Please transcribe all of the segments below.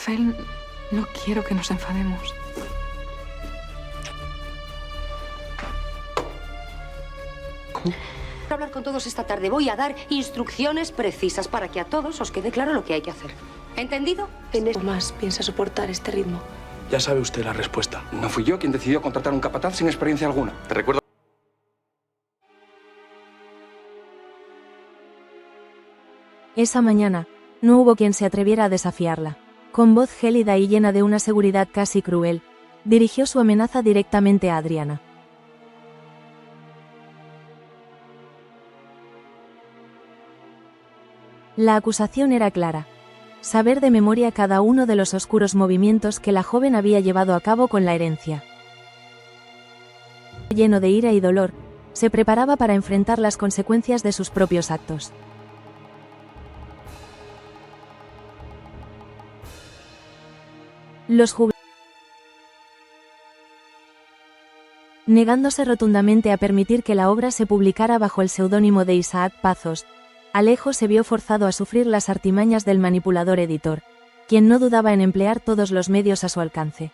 Rafael, no quiero que nos enfademos. Voy a hablar con todos esta tarde. Voy a dar instrucciones precisas para que a todos os quede claro lo que hay que hacer. ¿Entendido? ¿En eso más piensa soportar este ritmo? Ya sabe usted la respuesta. No fui yo quien decidió contratar un capataz sin experiencia alguna. Te recuerdo. Esa mañana, no hubo quien se atreviera a desafiarla. Con voz gélida y llena de una seguridad casi cruel, dirigió su amenaza directamente a Adriana. La acusación era clara: saber de memoria cada uno de los oscuros movimientos que la joven había llevado a cabo con la herencia. Lleno de ira y dolor, se preparaba para enfrentar las consecuencias de sus propios actos. Los juguetes. Negándose rotundamente a permitir que la obra se publicara bajo el seudónimo de Isaac Pazos, Alejo se vio forzado a sufrir las artimañas del manipulador editor, quien no dudaba en emplear todos los medios a su alcance.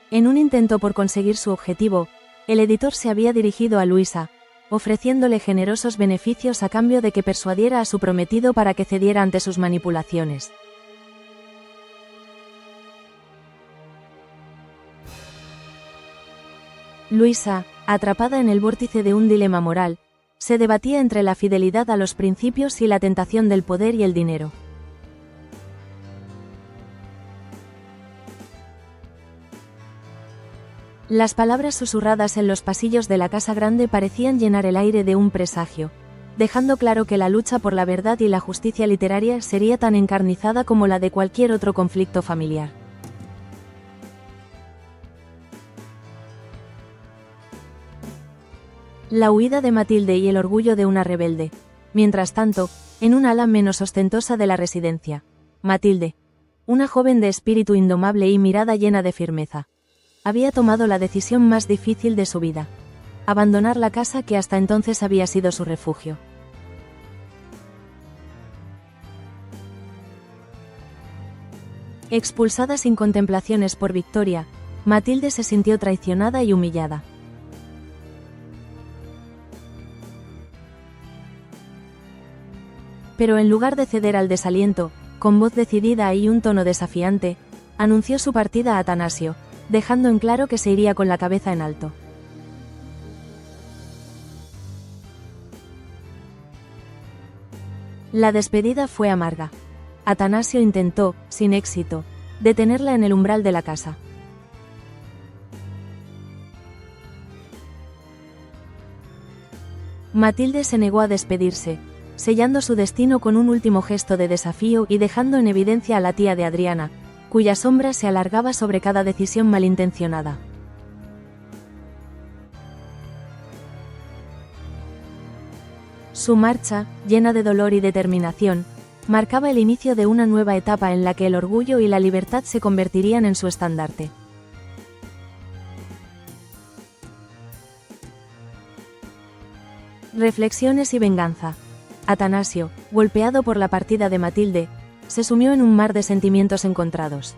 En un intento por conseguir su objetivo, el editor se había dirigido a Luisa, ofreciéndole generosos beneficios a cambio de que persuadiera a su prometido para que cediera ante sus manipulaciones. Luisa, atrapada en el vórtice de un dilema moral, se debatía entre la fidelidad a los principios y la tentación del poder y el dinero. Las palabras susurradas en los pasillos de la Casa Grande parecían llenar el aire de un presagio, dejando claro que la lucha por la verdad y la justicia literaria sería tan encarnizada como la de cualquier otro conflicto familiar. La huida de Matilde y el orgullo de una rebelde. Mientras tanto, en un ala menos ostentosa de la residencia, Matilde, una joven de espíritu indomable y mirada llena de firmeza, había tomado la decisión más difícil de su vida: abandonar la casa que hasta entonces había sido su refugio. Expulsada sin contemplaciones por Victoria, Matilde se sintió traicionada y humillada. Pero en lugar de ceder al desaliento, con voz decidida y un tono desafiante, anunció su partida a Atanasio, dejando en claro que se iría con la cabeza en alto. La despedida fue amarga. Atanasio intentó, sin éxito, detenerla en el umbral de la casa. Matilde se negó a despedirse, sellando su destino con un último gesto de desafío y dejando en evidencia a la tía de Adriana, cuya sombra se alargaba sobre cada decisión malintencionada. Su marcha, llena de dolor y determinación, marcaba el inicio de una nueva etapa en la que el orgullo y la libertad se convertirían en su estandarte. Reflexiones y venganza. Atanasio, golpeado por la partida de Matilde, se sumió en un mar de sentimientos encontrados.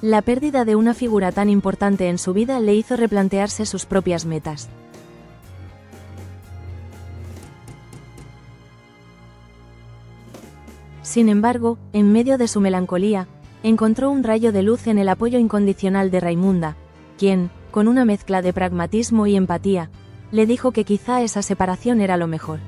La pérdida de una figura tan importante en su vida le hizo replantearse sus propias metas. Sin embargo, en medio de su melancolía, encontró un rayo de luz en el apoyo incondicional de Raimunda, quien, con una mezcla de pragmatismo y empatía, le dijo que quizá esa separación era lo mejor.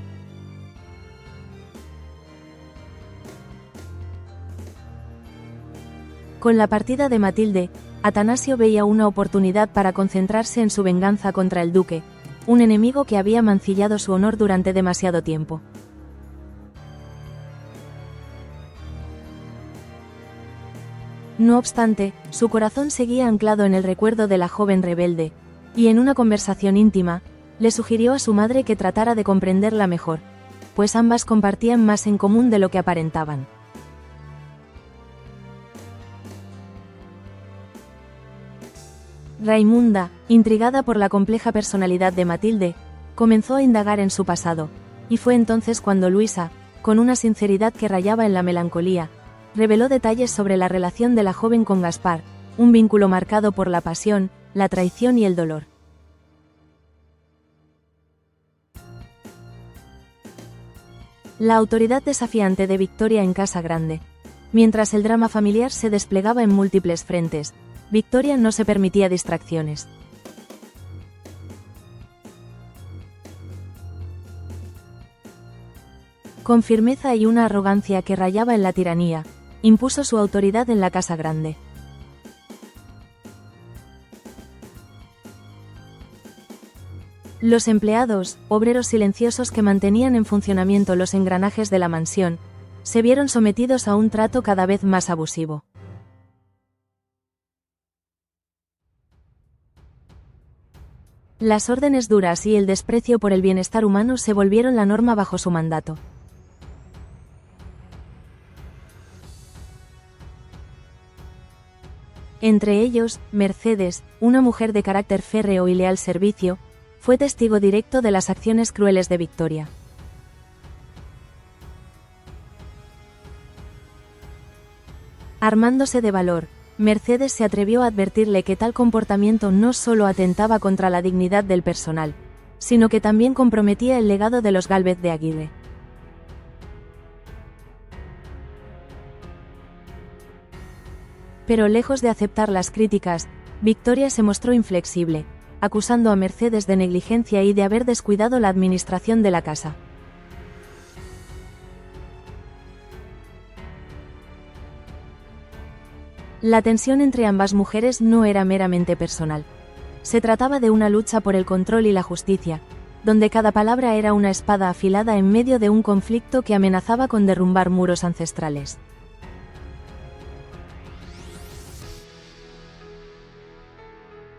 Con la partida de Matilde, Atanasio veía una oportunidad para concentrarse en su venganza contra el duque, un enemigo que había mancillado su honor durante demasiado tiempo. No obstante, su corazón seguía anclado en el recuerdo de la joven rebelde, y en una conversación íntima, le sugirió a su madre que tratara de comprenderla mejor, pues ambas compartían más en común de lo que aparentaban. Raimunda, intrigada por la compleja personalidad de Matilde, comenzó a indagar en su pasado, y fue entonces cuando Luisa, con una sinceridad que rayaba en la melancolía, reveló detalles sobre la relación de la joven con Gaspar, un vínculo marcado por la pasión, la traición y el dolor. La autoridad desafiante de Victoria en Casa Grande. Mientras el drama familiar se desplegaba en múltiples frentes, Victoria no se permitía distracciones. Con firmeza y una arrogancia que rayaba en la tiranía, impuso su autoridad en la Casa Grande. Los empleados, obreros silenciosos que mantenían en funcionamiento los engranajes de la mansión, se vieron sometidos a un trato cada vez más abusivo. Las órdenes duras y el desprecio por el bienestar humano se volvieron la norma bajo su mandato. Entre ellos, Mercedes, una mujer de carácter férreo y leal servicio, fue testigo directo de las acciones crueles de Victoria. Armándose de valor, Mercedes se atrevió a advertirle que tal comportamiento no solo atentaba contra la dignidad del personal, sino que también comprometía el legado de los Gálvez de Aguirre. Pero lejos de aceptar las críticas, Victoria se mostró inflexible, acusando a Mercedes de negligencia y de haber descuidado la administración de la casa. La tensión entre ambas mujeres no era meramente personal. Se trataba de una lucha por el control y la justicia, donde cada palabra era una espada afilada en medio de un conflicto que amenazaba con derrumbar muros ancestrales.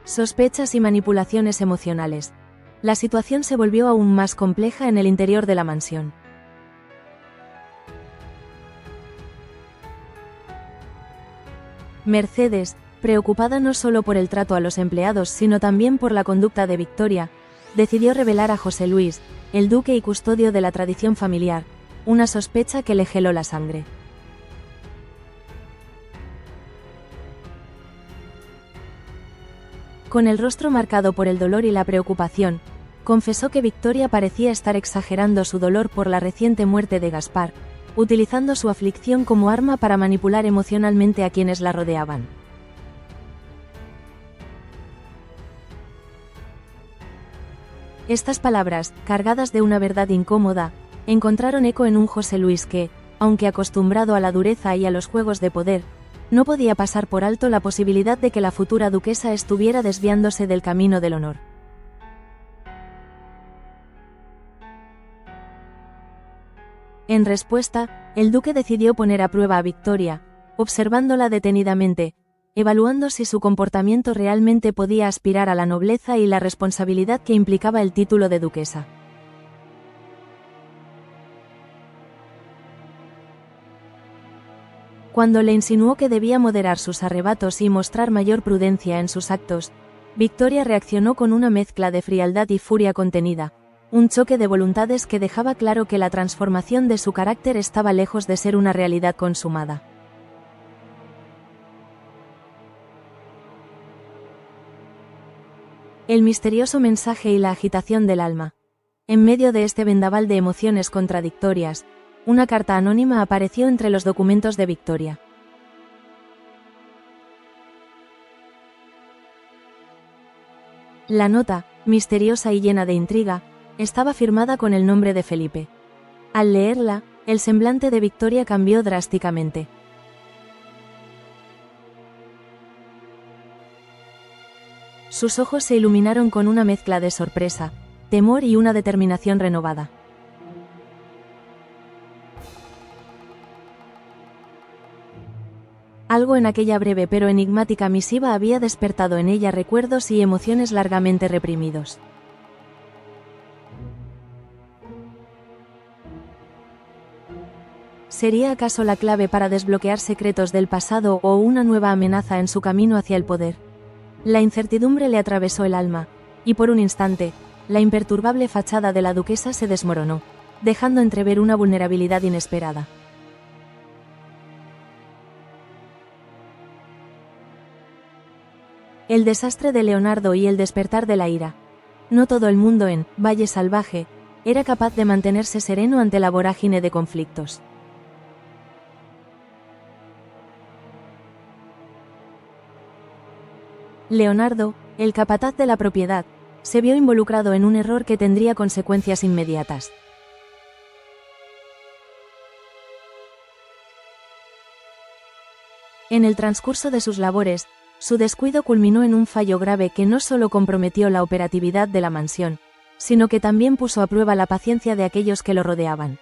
Sospechas y manipulaciones emocionales. La situación se volvió aún más compleja en el interior de la mansión. Mercedes, preocupada no solo por el trato a los empleados sino también por la conducta de Victoria, decidió revelar a José Luis, el duque y custodio de la tradición familiar, una sospecha que le heló la sangre. Con el rostro marcado por el dolor y la preocupación, confesó que Victoria parecía estar exagerando su dolor por la reciente muerte de Gaspar, utilizando su aflicción como arma para manipular emocionalmente a quienes la rodeaban. Estas palabras, cargadas de una verdad incómoda, encontraron eco en un José Luis que, aunque acostumbrado a la dureza y a los juegos de poder, no podía pasar por alto la posibilidad de que la futura duquesa estuviera desviándose del camino del honor. En respuesta, el duque decidió poner a prueba a Victoria, observándola detenidamente, evaluando si su comportamiento realmente podía aspirar a la nobleza y la responsabilidad que implicaba el título de duquesa. Cuando le insinuó que debía moderar sus arrebatos y mostrar mayor prudencia en sus actos, Victoria reaccionó con una mezcla de frialdad y furia contenida, un choque de voluntades que dejaba claro que la transformación de su carácter estaba lejos de ser una realidad consumada. El misterioso mensaje y la agitación del alma. En medio de este vendaval de emociones contradictorias, una carta anónima apareció entre los documentos de Victoria. La nota, misteriosa y llena de intriga, estaba firmada con el nombre de Felipe. Al leerla, el semblante de Victoria cambió drásticamente. Sus ojos se iluminaron con una mezcla de sorpresa, temor y una determinación renovada. Algo en aquella breve pero enigmática misiva había despertado en ella recuerdos y emociones largamente reprimidos. ¿Sería acaso la clave para desbloquear secretos del pasado o una nueva amenaza en su camino hacia el poder? La incertidumbre le atravesó el alma, y por un instante, la imperturbable fachada de la duquesa se desmoronó, dejando entrever una vulnerabilidad inesperada. El desastre de Leonardo y el despertar de la ira. No todo el mundo en Valle Salvaje era capaz de mantenerse sereno ante la vorágine de conflictos. Leonardo, el capataz de la propiedad, se vio involucrado en un error que tendría consecuencias inmediatas. En el transcurso de sus labores, su descuido culminó en un fallo grave que no solo comprometió la operatividad de la mansión, sino que también puso a prueba la paciencia de aquellos que lo rodeaban.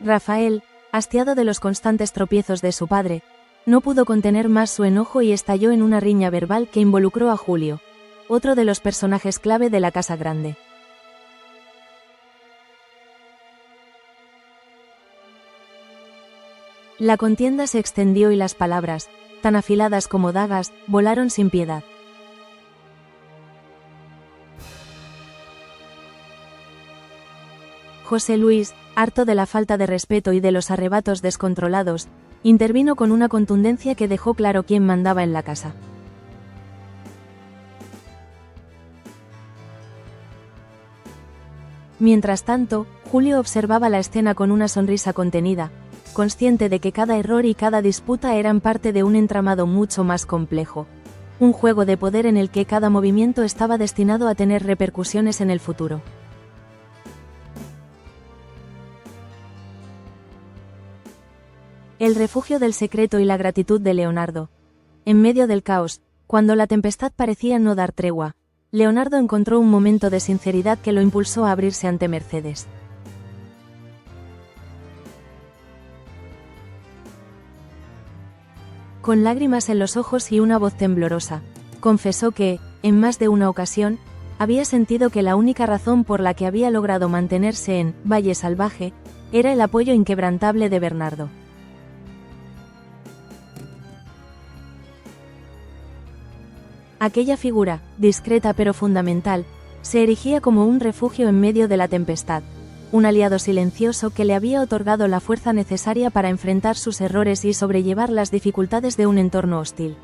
Rafael, hastiado de los constantes tropiezos de su padre, no pudo contener más su enojo y estalló en una riña verbal que involucró a Julio, otro de los personajes clave de la Casa Grande. La contienda se extendió y las palabras, tan afiladas como dagas, volaron sin piedad. José Luis, harto de la falta de respeto y de los arrebatos descontrolados, intervino con una contundencia que dejó claro quién mandaba en la casa. Mientras tanto, Julio observaba la escena con una sonrisa contenida, consciente de que cada error y cada disputa eran parte de un entramado mucho más complejo, un juego de poder en el que cada movimiento estaba destinado a tener repercusiones en el futuro. El refugio del secreto y la gratitud de Leonardo. En medio del caos, cuando la tempestad parecía no dar tregua, Leonardo encontró un momento de sinceridad que lo impulsó a abrirse ante Mercedes. Con lágrimas en los ojos y una voz temblorosa, confesó que, en más de una ocasión, había sentido que la única razón por la que había logrado mantenerse en Valle Salvaje era el apoyo inquebrantable de Bernardo. Aquella figura, discreta pero fundamental, se erigía como un refugio en medio de la tempestad, un aliado silencioso que le había otorgado la fuerza necesaria para enfrentar sus errores y sobrellevar las dificultades de un entorno hostil.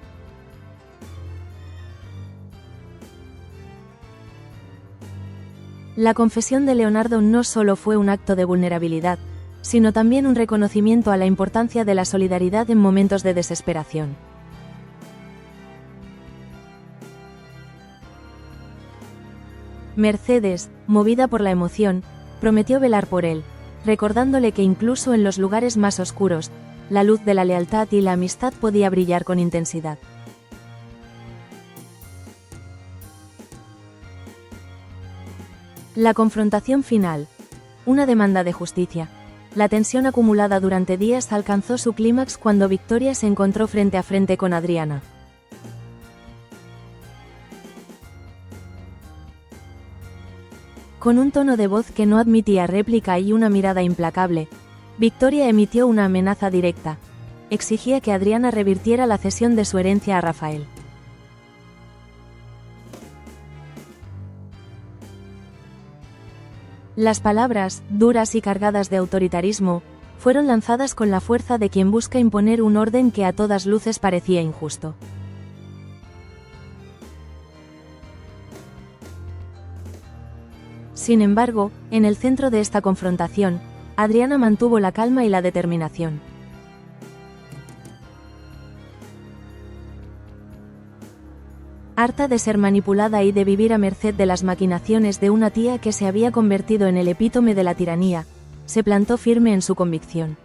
La confesión de Leonardo no solo fue un acto de vulnerabilidad, sino también un reconocimiento a la importancia de la solidaridad en momentos de desesperación. Mercedes, movida por la emoción, prometió velar por él, recordándole que incluso en los lugares más oscuros, la luz de la lealtad y la amistad podía brillar con intensidad. La confrontación final. Una demanda de justicia. La tensión acumulada durante días alcanzó su clímax cuando Victoria se encontró frente a frente con Adriana. Con un tono de voz que no admitía réplica y una mirada implacable, Victoria emitió una amenaza directa. Exigía que Adriana revirtiera la cesión de su herencia a Rafael. Las palabras, duras y cargadas de autoritarismo, fueron lanzadas con la fuerza de quien busca imponer un orden que a todas luces parecía injusto. Sin embargo, en el centro de esta confrontación, Adriana mantuvo la calma y la determinación. Harta de ser manipulada y de vivir a merced de las maquinaciones de una tía que se había convertido en el epítome de la tiranía, se plantó firme en su convicción.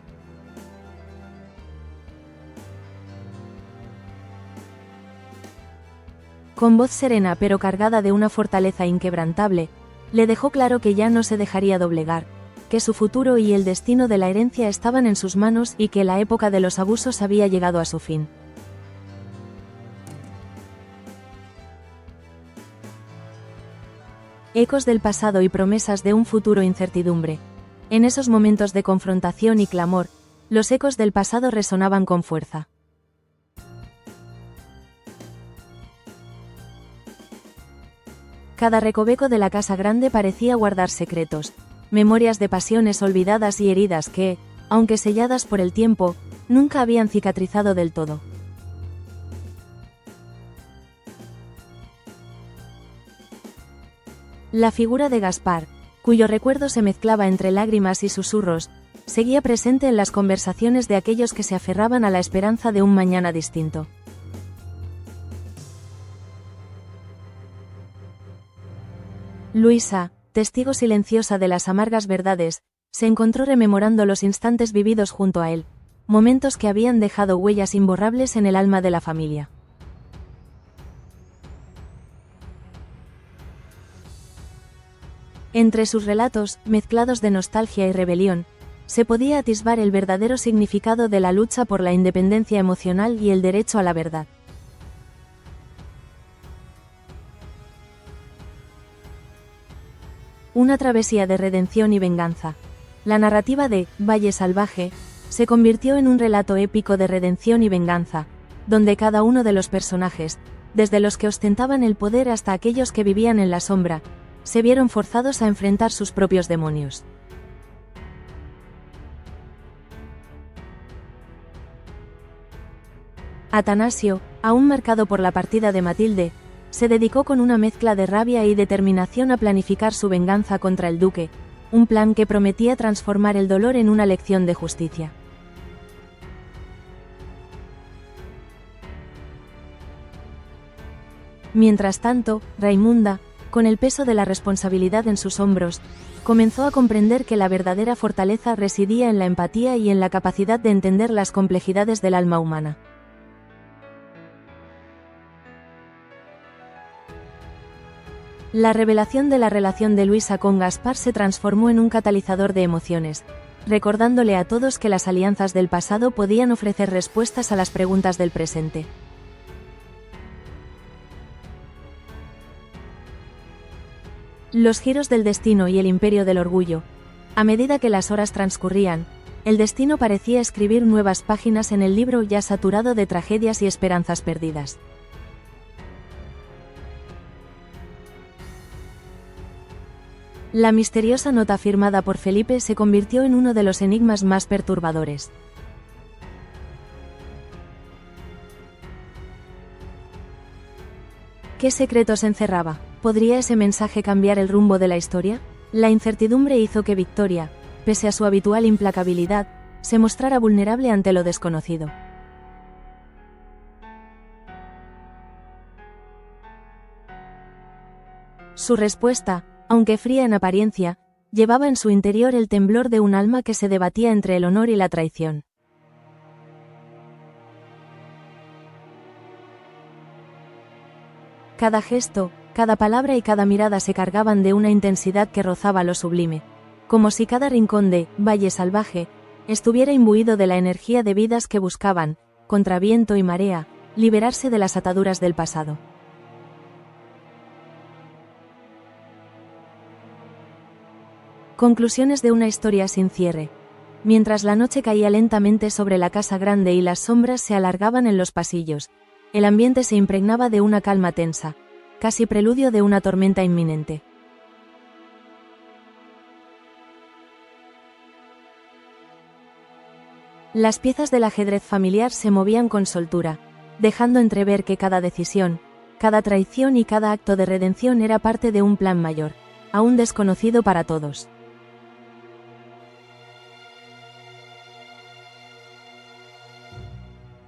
Con voz serena pero cargada de una fortaleza inquebrantable, le dejó claro que ya no se dejaría doblegar, que su futuro y el destino de la herencia estaban en sus manos y que la época de los abusos había llegado a su fin. Ecos del pasado y promesas de un futuro incertidumbre. En esos momentos de confrontación y clamor, Los ecos del pasado resonaban con fuerza. Cada recoveco de la casa grande parecía guardar secretos, memorias de pasiones olvidadas y heridas que, aunque selladas por el tiempo, nunca habían cicatrizado del todo. La figura de Gaspar, cuyo recuerdo se mezclaba entre lágrimas y susurros, seguía presente en las conversaciones de aquellos que se aferraban a la esperanza de un mañana distinto. Luisa, testigo silenciosa de las amargas verdades, se encontró rememorando los instantes vividos junto a él, momentos que habían dejado huellas imborrables en el alma de la familia. Entre sus relatos, mezclados de nostalgia y rebelión, se podía atisbar el verdadero significado de la lucha por la independencia emocional y el derecho a la verdad. Una travesía de redención y venganza. La narrativa de Valle Salvaje se convirtió en un relato épico de redención y venganza, donde cada uno de los personajes, desde los que ostentaban el poder hasta aquellos que vivían en la sombra, se vieron forzados a enfrentar sus propios demonios. Atanasio, aún marcado por la partida de Matilde, se dedicó con una mezcla de rabia y determinación a planificar su venganza contra el duque, un plan que prometía transformar el dolor en una lección de justicia. Mientras tanto, Raimunda, con el peso de la responsabilidad en sus hombros, comenzó a comprender que la verdadera fortaleza residía en la empatía y en la capacidad de entender las complejidades del alma humana. La revelación de la relación de Luisa con Gaspar se transformó en un catalizador de emociones, recordándole a todos que las alianzas del pasado podían ofrecer respuestas a las preguntas del presente. Los giros del destino y el imperio del orgullo. A medida que las horas transcurrían, el destino parecía escribir nuevas páginas en el libro ya saturado de tragedias y esperanzas perdidas. La misteriosa nota firmada por Felipe se convirtió en uno de los enigmas más perturbadores. ¿Qué secretos encerraba? ¿Podría ese mensaje cambiar el rumbo de la historia? La incertidumbre hizo que Victoria, pese a su habitual implacabilidad, se mostrara vulnerable ante lo desconocido. Su respuesta, aunque fría en apariencia, llevaba en su interior el temblor de un alma que se debatía entre el honor y la traición. Cada gesto, cada palabra y cada mirada se cargaban de una intensidad que rozaba lo sublime, como si cada rincón de Valle Salvaje estuviera imbuido de la energía de vidas que buscaban, contra viento y marea, liberarse de las ataduras del pasado. Conclusiones de una historia sin cierre. Mientras la noche caía lentamente sobre la casa grande y las sombras se alargaban en los pasillos, el ambiente se impregnaba de una calma tensa, casi preludio de una tormenta inminente. Las piezas del ajedrez familiar se movían con soltura, dejando entrever que cada decisión, cada traición y cada acto de redención era parte de un plan mayor, aún desconocido para todos.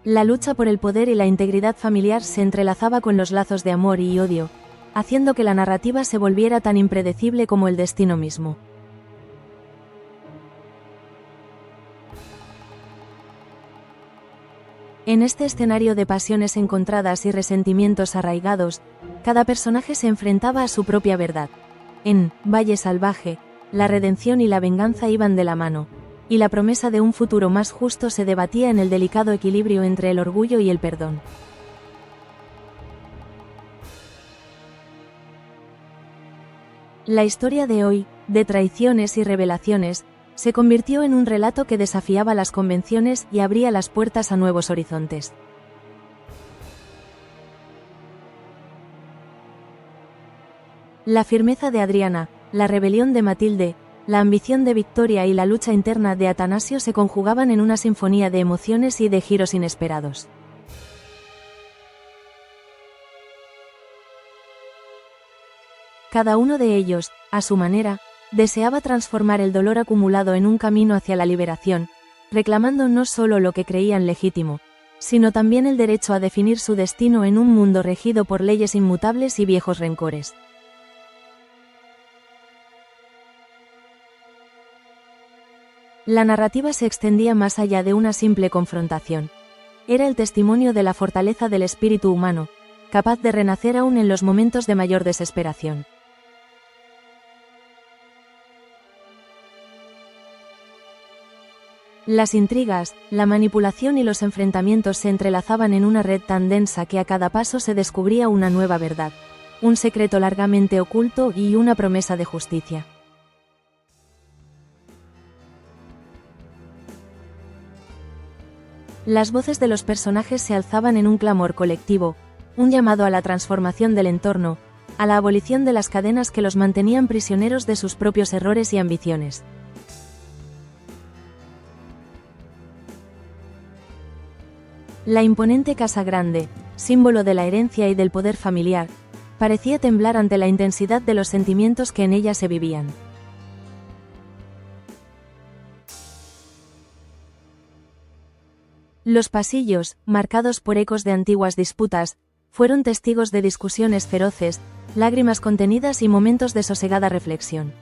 La lucha por el poder y la integridad familiar se entrelazaba con los lazos de amor y odio, haciendo que la narrativa se volviera tan impredecible como el destino mismo. En este escenario de pasiones encontradas y resentimientos arraigados, cada personaje se enfrentaba a su propia verdad. En Valle Salvaje, la redención y la venganza iban de la mano, y la promesa de un futuro más justo se debatía en el delicado equilibrio entre el orgullo y el perdón. La historia de hoy, de traiciones y revelaciones, se convirtió en un relato que desafiaba las convenciones y abría las puertas a nuevos horizontes. La firmeza de Adriana, la rebelión de Matilde, la ambición de Victoria y la lucha interna de Atanasio se conjugaban en una sinfonía de emociones y de giros inesperados. Cada uno de ellos, a su manera, deseaba transformar el dolor acumulado en un camino hacia la liberación, reclamando no solo lo que creían legítimo, sino también el derecho a definir su destino en un mundo regido por leyes inmutables y viejos rencores. La narrativa se extendía más allá de una simple confrontación. Era el testimonio de la fortaleza del espíritu humano, capaz de renacer aún en los momentos de mayor desesperación. Las intrigas, la manipulación y los enfrentamientos se entrelazaban en una red tan densa que a cada paso se descubría una nueva verdad, un secreto largamente oculto y una promesa de justicia. Las voces de los personajes se alzaban en un clamor colectivo, un llamado a la transformación del entorno, a la abolición de las cadenas que los mantenían prisioneros de sus propios errores y ambiciones. La imponente Casa Grande, símbolo de la herencia y del poder familiar, parecía temblar ante la intensidad de los sentimientos que en ella se vivían. Los pasillos, marcados por ecos de antiguas disputas, fueron testigos de discusiones feroces, lágrimas contenidas y momentos de sosegada reflexión.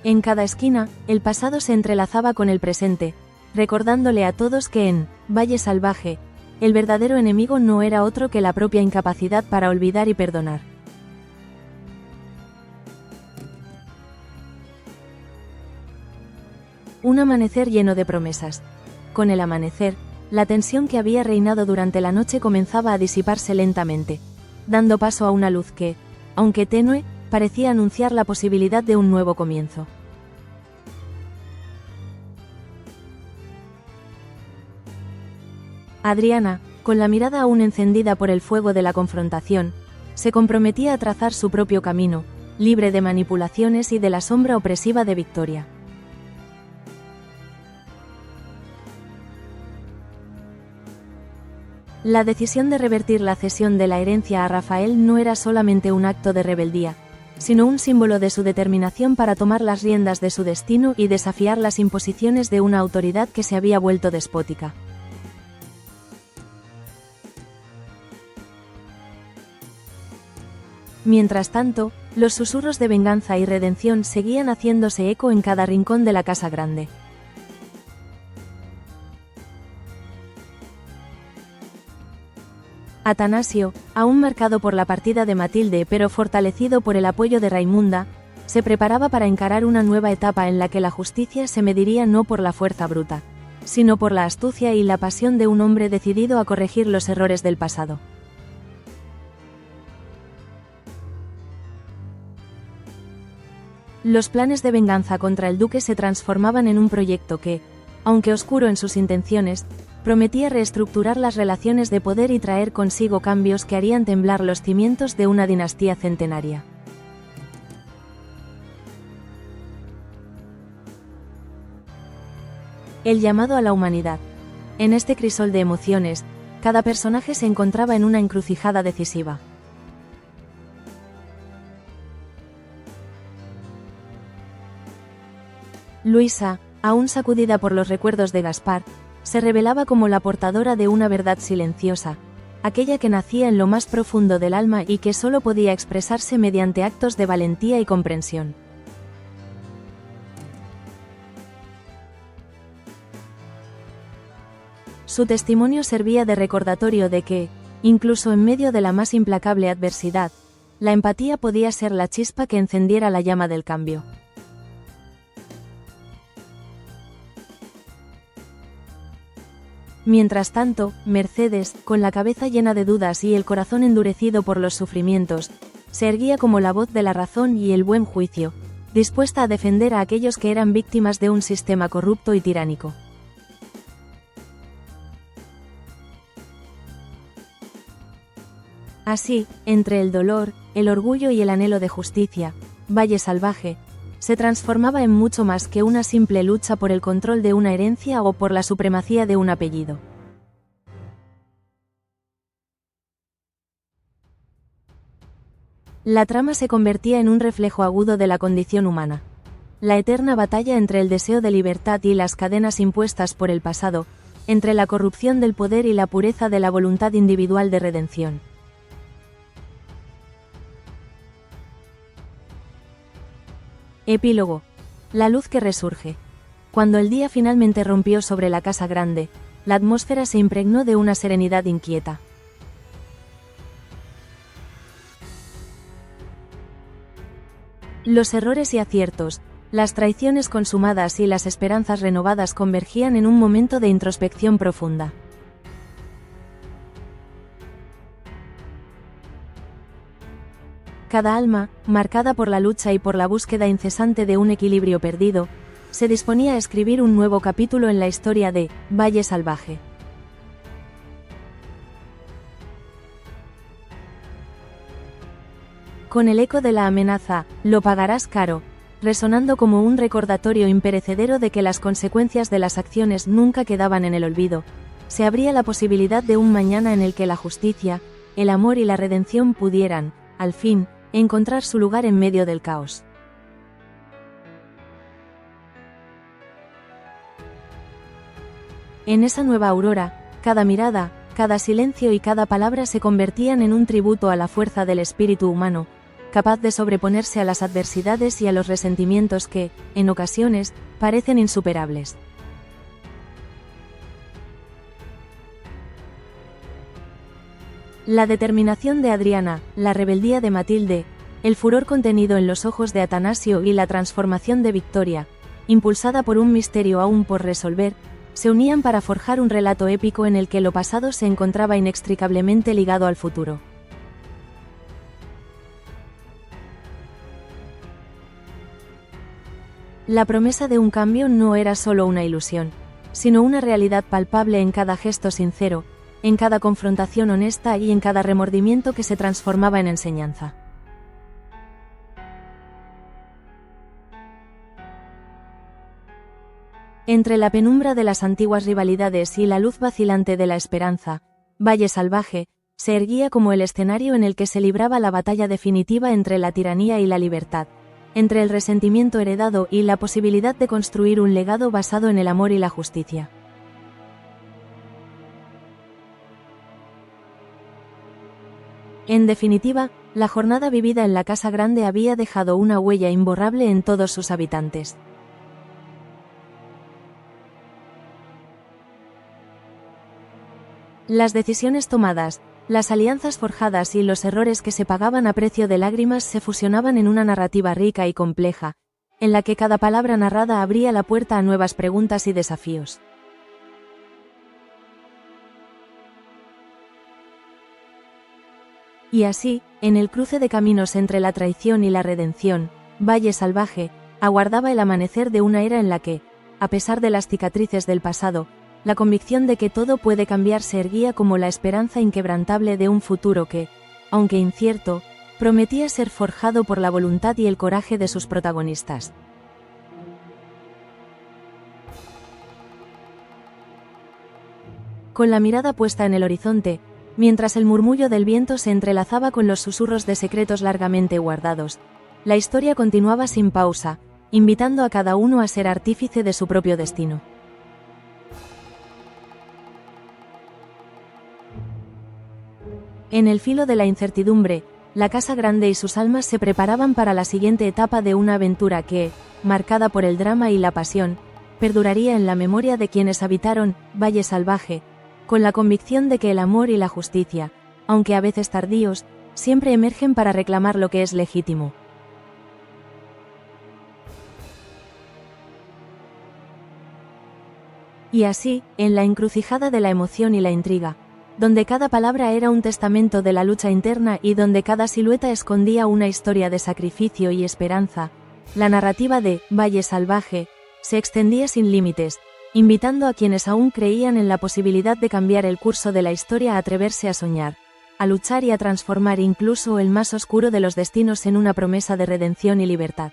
En cada esquina, el pasado se entrelazaba con el presente, recordándole a todos que en Valle Salvaje, el verdadero enemigo no era otro que la propia incapacidad para olvidar y perdonar. Un amanecer lleno de promesas. Con el amanecer, la tensión que había reinado durante la noche comenzaba a disiparse lentamente, dando paso a una luz que, aunque tenue, parecía anunciar la posibilidad de un nuevo comienzo. Adriana, con la mirada aún encendida por el fuego de la confrontación, se comprometía a trazar su propio camino, libre de manipulaciones y de la sombra opresiva de Victoria. La decisión de revertir la cesión de la herencia a Rafael no era solamente un acto de rebeldía, sino un símbolo de su determinación para tomar las riendas de su destino y desafiar las imposiciones de una autoridad que se había vuelto despótica. Mientras tanto, los susurros de venganza y redención seguían haciéndose eco en cada rincón de la Casa Grande. Atanasio, aún marcado por la partida de Matilde pero fortalecido por el apoyo de Raimunda, se preparaba para encarar una nueva etapa en la que la justicia se mediría no por la fuerza bruta, sino por la astucia y la pasión de un hombre decidido a corregir los errores del pasado. Los planes de venganza contra el duque se transformaban en un proyecto que, aunque oscuro en sus intenciones, prometía reestructurar las relaciones de poder y traer consigo cambios que harían temblar los cimientos de una dinastía centenaria. El llamado a la humanidad. En este crisol de emociones, cada personaje se encontraba en una encrucijada decisiva. Luisa, aún sacudida por los recuerdos de Gaspar, se revelaba como la portadora de una verdad silenciosa, aquella que nacía en lo más profundo del alma y que solo podía expresarse mediante actos de valentía y comprensión. Su testimonio servía de recordatorio de que, incluso en medio de la más implacable adversidad, la empatía podía ser la chispa que encendiera la llama del cambio. Mientras tanto, Mercedes, con la cabeza llena de dudas y el corazón endurecido por los sufrimientos, se erguía como la voz de la razón y el buen juicio, dispuesta a defender a aquellos que eran víctimas de un sistema corrupto y tiránico. Así, entre el dolor, el orgullo y el anhelo de justicia, Valle Salvaje se transformaba en mucho más que una simple lucha por el control de una herencia o por la supremacía de un apellido. La trama se convertía en un reflejo agudo de la condición humana. La eterna batalla entre el deseo de libertad y las cadenas impuestas por el pasado, entre la corrupción del poder y la pureza de la voluntad individual de redención. Epílogo. La luz que resurge. Cuando el día finalmente rompió sobre la casa grande, la atmósfera se impregnó de una serenidad inquieta. Los errores y aciertos, las traiciones consumadas y las esperanzas renovadas convergían en un momento de introspección profunda. Cada alma, marcada por la lucha y por la búsqueda incesante de un equilibrio perdido, se disponía a escribir un nuevo capítulo en la historia de Valle Salvaje. Con el eco de la amenaza, "lo pagarás caro", resonando como un recordatorio imperecedero de que las consecuencias de las acciones nunca quedaban en el olvido, se abría la posibilidad de un mañana en el que la justicia, el amor y la redención pudieran, al fin, encontrar su lugar en medio del caos. En esa nueva aurora, cada mirada, cada silencio y cada palabra se convertían en un tributo a la fuerza del espíritu humano, capaz de sobreponerse a las adversidades y a los resentimientos que, en ocasiones, parecen insuperables. La determinación de Adriana, la rebeldía de Matilde, el furor contenido en los ojos de Atanasio y la transformación de Victoria, impulsada por un misterio aún por resolver, se unían para forjar un relato épico en el que lo pasado se encontraba inextricablemente ligado al futuro. La promesa de un cambio no era solo una ilusión, sino una realidad palpable en cada gesto sincero, en cada confrontación honesta y en cada remordimiento que se transformaba en enseñanza. Entre la penumbra de las antiguas rivalidades y la luz vacilante de la esperanza, Valle Salvaje se erguía como el escenario en el que se libraba la batalla definitiva entre la tiranía y la libertad, entre el resentimiento heredado y la posibilidad de construir un legado basado en el amor y la justicia. En definitiva, la jornada vivida en la Casa Grande había dejado una huella imborrable en todos sus habitantes. Las decisiones tomadas, las alianzas forjadas y los errores que se pagaban a precio de lágrimas se fusionaban en una narrativa rica y compleja, en la que cada palabra narrada abría la puerta a nuevas preguntas y desafíos. Y así, en el cruce de caminos entre la traición y la redención, Valle Salvaje aguardaba el amanecer de una era en la que, a pesar de las cicatrices del pasado, la convicción de que todo puede cambiar se erguía como la esperanza inquebrantable de un futuro que, aunque incierto, prometía ser forjado por la voluntad y el coraje de sus protagonistas. Con la mirada puesta en el horizonte, mientras el murmullo del viento se entrelazaba con los susurros de secretos largamente guardados, la historia continuaba sin pausa, invitando a cada uno a ser artífice de su propio destino. En el filo de la incertidumbre, la Casa Grande y sus almas se preparaban para la siguiente etapa de una aventura que, marcada por el drama y la pasión, perduraría en la memoria de quienes habitaron Valle Salvaje, con la convicción de que el amor y la justicia, aunque a veces tardíos, siempre emergen para reclamar lo que es legítimo. Y así, en la encrucijada de la emoción y la intriga, donde cada palabra era un testamento de la lucha interna y donde cada silueta escondía una historia de sacrificio y esperanza, la narrativa de Valle Salvaje se extendía sin límites, invitando a quienes aún creían en la posibilidad de cambiar el curso de la historia a atreverse a soñar, a luchar y a transformar incluso el más oscuro de los destinos en una promesa de redención y libertad.